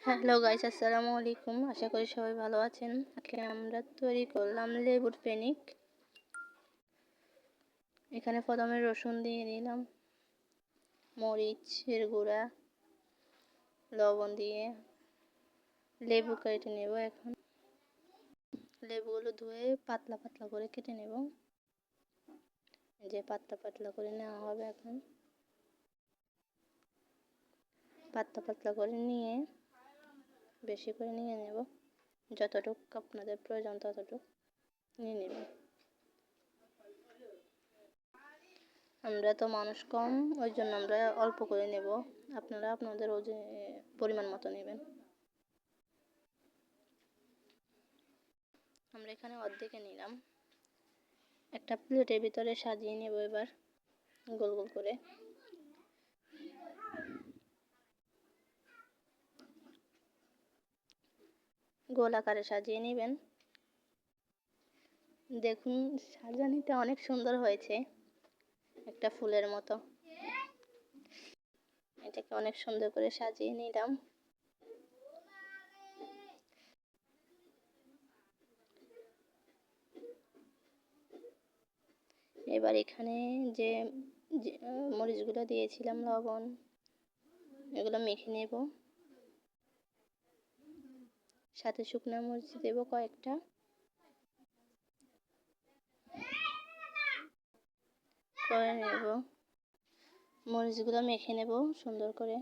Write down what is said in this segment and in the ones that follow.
Hello guys, আসসালামু আলাইকুম। আশা করি সবাই ভালো আছেন। আজকে আমরা তৈরি করলাম লেবুর ফেনিক। এখানে প্রথমে রসুন দিয়ে নিলাম, মরিচের গুঁড়া, লবণ দিয়ে লেবু কেটে নেব। এখন লেবুগুলো ধুয়ে পাতলা পাতলা করে কেটে নেব। যে পাতলা পাতলা করে নেওয়া হবে। এখন পাতলা পাতলা করে নিয়ে বেশি করে নিয়ে নেব, যতটুকু আপনাদের প্রয়োজন ততটুকু নিয়ে নেবেন। আমরা তো মানুষ কম, ওই জন্য আমরা অল্প করে নেব। আপনারা আপনাদের ওজন পরিমাণ মতো নেবেন। আমরা এখানে অর্ধেকে নিলাম। একটা প্লেটের ভিতরে সাজিয়ে নেব। এবার গোল গোল করে গোল আকারে সাজিয়ে নেবেন। দেখুন, সাজানিটা অনেক সুন্দর হয়েছে, একটা ফুলের মতো। এটাকে অনেক সুন্দর করে সাজিয়ে নিলাম। এবার এখানে যে মরিচগুলো দিয়েছিলাম, লবণ, এগুলো মেখে নেব। সাথে শুকনো মরিচ দেব কয়েকটা। করে নেব, মরিচগুলো মেখে নেব সুন্দর করে।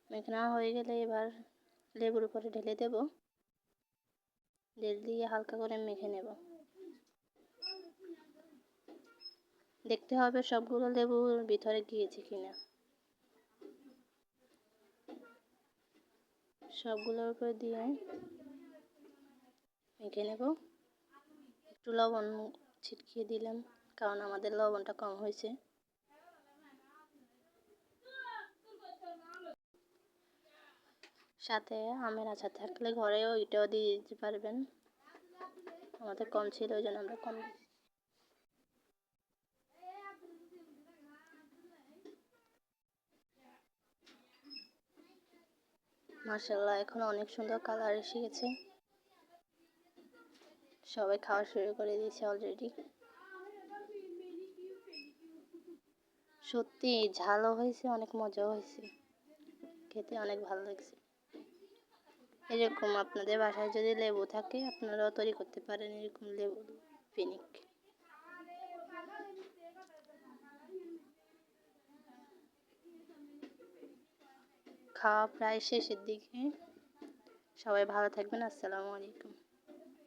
মেখে নেওয়া হয়ে গেলে এবার লেবুর উপরে ঢেলে দেব। ঢেলে দিয়ে হালকা করে মেখে নেব। দেখতে হবে সবগুলো লেবুর ভিতরে গিয়েছে কিনা। সবগুলোর উপর দিয়ে মেখে নেব। একটু লবণ ছিটকিয়ে দিলাম, কারণ আমাদের লবণটা কম হয়েছে। সাথে আমের আচার থাকলে ঘরেও এটাও দিয়ে দিতে পারবেন। আমাদের কম ছিল, ওই জন্য আমরা কম দিচ্ছি। মাশাআল্লাহ, এখন অনেক সুন্দর কালার এসে গেছে। সবাই খাওয়া শুরু করে দিয়েছে অলরেডি। সত্যি ঝালও হয়েছে, অনেক মজাও হয়েছে, খেতে অনেক ভালো লাগছে। এরকম আপনাদের বাসায় যদি লেবু থাকে, আপনারাও তৈরি করতে পারেন এরকম লেবু ফেনিক। খাওয়া প্রায় শেষের দিকে। সবাই ভালো থাকবেন। আসসালামু আলাইকুম।